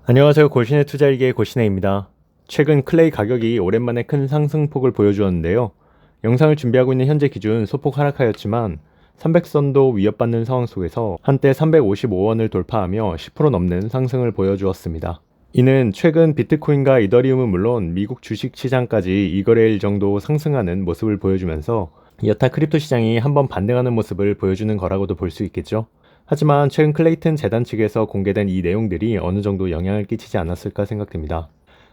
안녕하세요. 골신의 투자일기의 골신혜입니다. 최근 클레이 가격이 오랜만에 큰 상승폭을 보여주었는데요. 영상을 준비하고 있는 현재 기준 소폭 하락하였지만 300선도 위협받는 상황 속에서 한때 355원을 돌파하며 10% 넘는 상승을 보여주었습니다. 이는 최근 비트코인과 이더리움은 물론 미국 주식시장까지 이거래일 정도 상승하는 모습을 보여주면서 여타 크립토 시장이 한번 반등하는 모습을 보여주는 거라고도 볼 수 있겠죠. 하지만 최근 클레이튼 재단 측에서 공개된 이 내용들이 어느 정도 영향을 끼치지 않았을까 생각됩니다.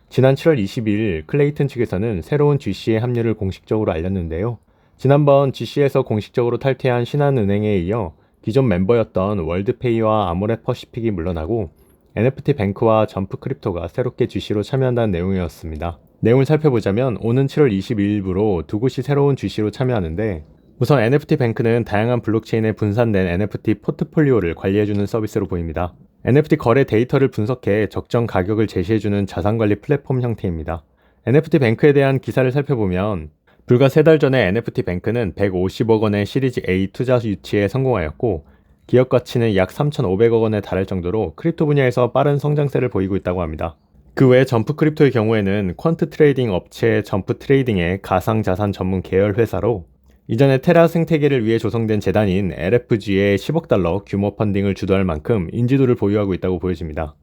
지난 7월 22일 클레이튼 측에서는 새로운 GC의 합류를 공식적으로 알렸는데요. 지난번 GC에서 공식적으로 탈퇴한 신한은행에 이어 기존 멤버였던 월드페이와 아모레 퍼시픽이 물러나고 NFT 뱅크와 점프 크립토가 새롭게 GC로 참여한다는 내용이었습니다. 내용을 살펴보자면 오는 7월 22일부로 두 곳이 새로운 GC로 참여하는데 우선 NFT 뱅크는 다양한 블록체인에 분산된 NFT 포트폴리오를 관리해주는 서비스로 보입니다. NFT 거래 데이터를 분석해 적정 가격을 제시해주는 자산관리 플랫폼 형태입니다. NFT 뱅크에 대한 기사를 살펴보면 불과 3달 전에 NFT 뱅크는 150억 원의 시리즈 A 투자 유치에 성공하였고 기업 가치는 약 3,500억 원에 달할 정도로 크립토 분야에서 빠른 성장세를 보이고 있다고 합니다. 그 외 점프 크립토의 경우에는 퀀트 트레이딩 업체 점프 트레이딩의 가상자산 전문 계열 회사로 이전에 테라 생태계를 위해 조성된 재단인 LFG의 10억 달러 규모 펀딩을 주도할 만큼 인지도를 보유하고 있다고 보여집니다.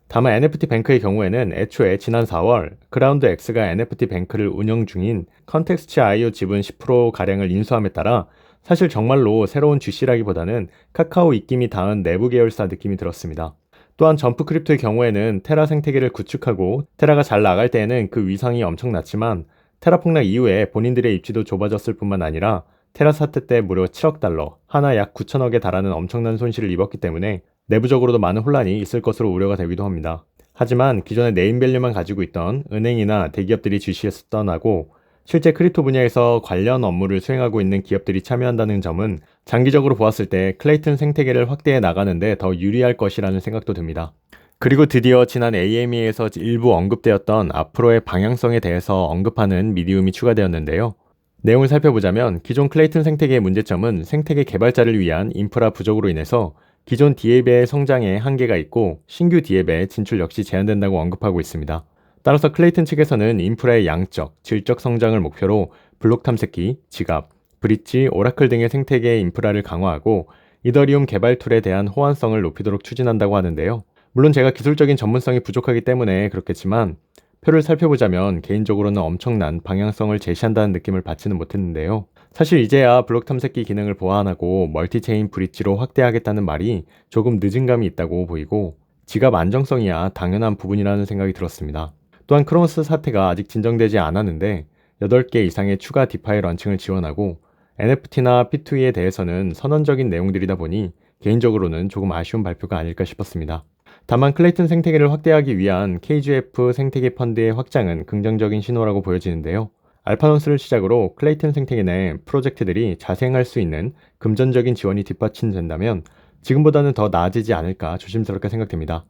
다만 NFT 뱅크의 경우에는 애초에 지난 4월 그라운드 X가 NFT 뱅크를 운영 중인 컨텍스트.io 지분 10%가량을 인수함에 따라 사실 정말로 새로운 GC라기보다는 카카오 입김이 닿은 내부 계열사 느낌이 들었습니다. 또한 점프 크립토의 경우에는 테라 생태계를 구축하고 테라가 잘 나갈 때에는 그 위상이 엄청났지만 테라 폭락 이후에 본인들의 입지도 좁아졌을 뿐만 아니라 테라 사태 때 무려 7억 달러, 하나 약 9천억에 달하는 엄청난 손실을 입었기 때문에 내부적으로도 많은 혼란이 있을 것으로 우려가 되기도 합니다. 하지만 기존의 네임밸류만 가지고 있던 은행이나 대기업들이 GC에서 떠나고 실제 크립토 분야에서 관련 업무를 수행하고 있는 기업들이 참여한다는 점은 장기적으로 보았을 때 클레이튼 생태계를 확대해 나가는데 더 유리할 것이라는 생각도 듭니다. 그리고 드디어 지난 AMA에서 일부 언급되었던 앞으로의 방향성에 대해서 언급하는 미디움이 추가되었는데요. 내용을 살펴보자면 기존 클레이튼 생태계의 문제점은 생태계 개발자를 위한 인프라 부족으로 인해서 기존 디앱의 성장에 한계가 있고 신규 디앱의 진출 역시 제한된다고 언급하고 있습니다. 따라서 클레이튼 측에서는 인프라의 양적, 질적 성장을 목표로 블록 탐색기, 지갑, 브릿지, 오라클 등의 생태계 인프라를 강화하고 이더리움 개발 툴에 대한 호환성을 높이도록 추진한다고 하는데요. 물론 제가 기술적인 전문성이 부족하기 때문에 그렇겠지만 표를 살펴보자면 개인적으로는 엄청난 방향성을 제시한다는 느낌을 받지는 못했는데요. 사실 이제야 블록 탐색기 기능을 보완하고 멀티체인 브릿지로 확대하겠다는 말이 조금 늦은 감이 있다고 보이고 지갑 안정성이야 당연한 부분이라는 생각이 들었습니다. 또한 크로노스 사태가 아직 진정되지 않았는데 8개 이상의 추가 디파이 런칭을 지원하고 NFT나 P2E에 대해서는 선언적인 내용들이다 보니 개인적으로는 조금 아쉬운 발표가 아닐까 싶었습니다. 다만 클레이튼 생태계를 확대하기 위한 KGF 생태계 펀드의 확장은 긍정적인 신호라고 보여지는데요. 알파논스를 시작으로 클레이튼 생태계 내 프로젝트들이 자생할 수 있는 금전적인 지원이 뒷받침된다면 지금보다는 더 나아지지 않을까 조심스럽게 생각됩니다.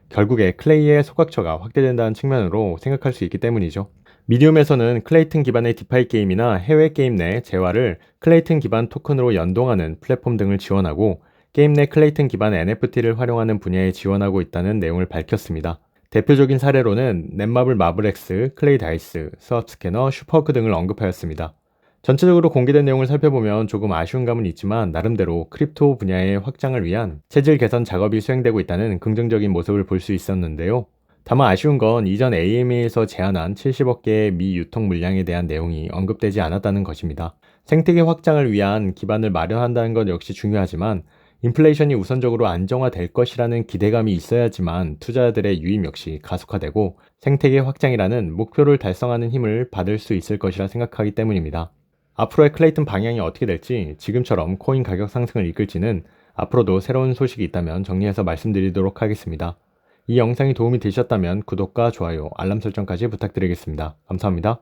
결국에 클레이의 소각처가 확대된다는 측면으로 생각할 수 있기 때문이죠. 미디움에서는 클레이튼 기반의 디파이 게임이나 해외 게임 내 재화를 클레이튼 기반 토큰으로 연동하는 플랫폼 등을 지원하고 게임 내 클레이튼 기반 NFT를 활용하는 분야에 지원하고 있다는 내용을 밝혔습니다. 대표적인 사례로는 넷마블 마블엑스, 클레이 다이스, 수압 스캐너, 슈퍼워크 등을 언급하였습니다. 전체적으로 공개된 내용을 살펴보면 조금 아쉬운 감은 있지만 나름대로 크립토 분야의 확장을 위한 체질 개선 작업이 수행되고 있다는 긍정적인 모습을 볼 수 있었는데요. 다만 아쉬운 건 이전 AMA에서 제안한 70억 개의 미유통 물량에 대한 내용이 언급되지 않았다는 것입니다. 생태계 확장을 위한 기반을 마련한다는 것 역시 중요하지만 인플레이션이 우선적으로 안정화될 것이라는 기대감이 있어야지만 투자자들의 유입 역시 가속화되고 생태계 확장이라는 목표를 달성하는 힘을 받을 수 있을 것이라 생각하기 때문입니다. 앞으로의 클레이튼 방향이 어떻게 될지 지금처럼 코인 가격 상승을 이끌지는 앞으로도 새로운 소식이 있다면 정리해서 말씀드리도록 하겠습니다. 이 영상이 도움이 되셨다면 구독과 좋아요, 알람 설정까지 부탁드리겠습니다. 감사합니다.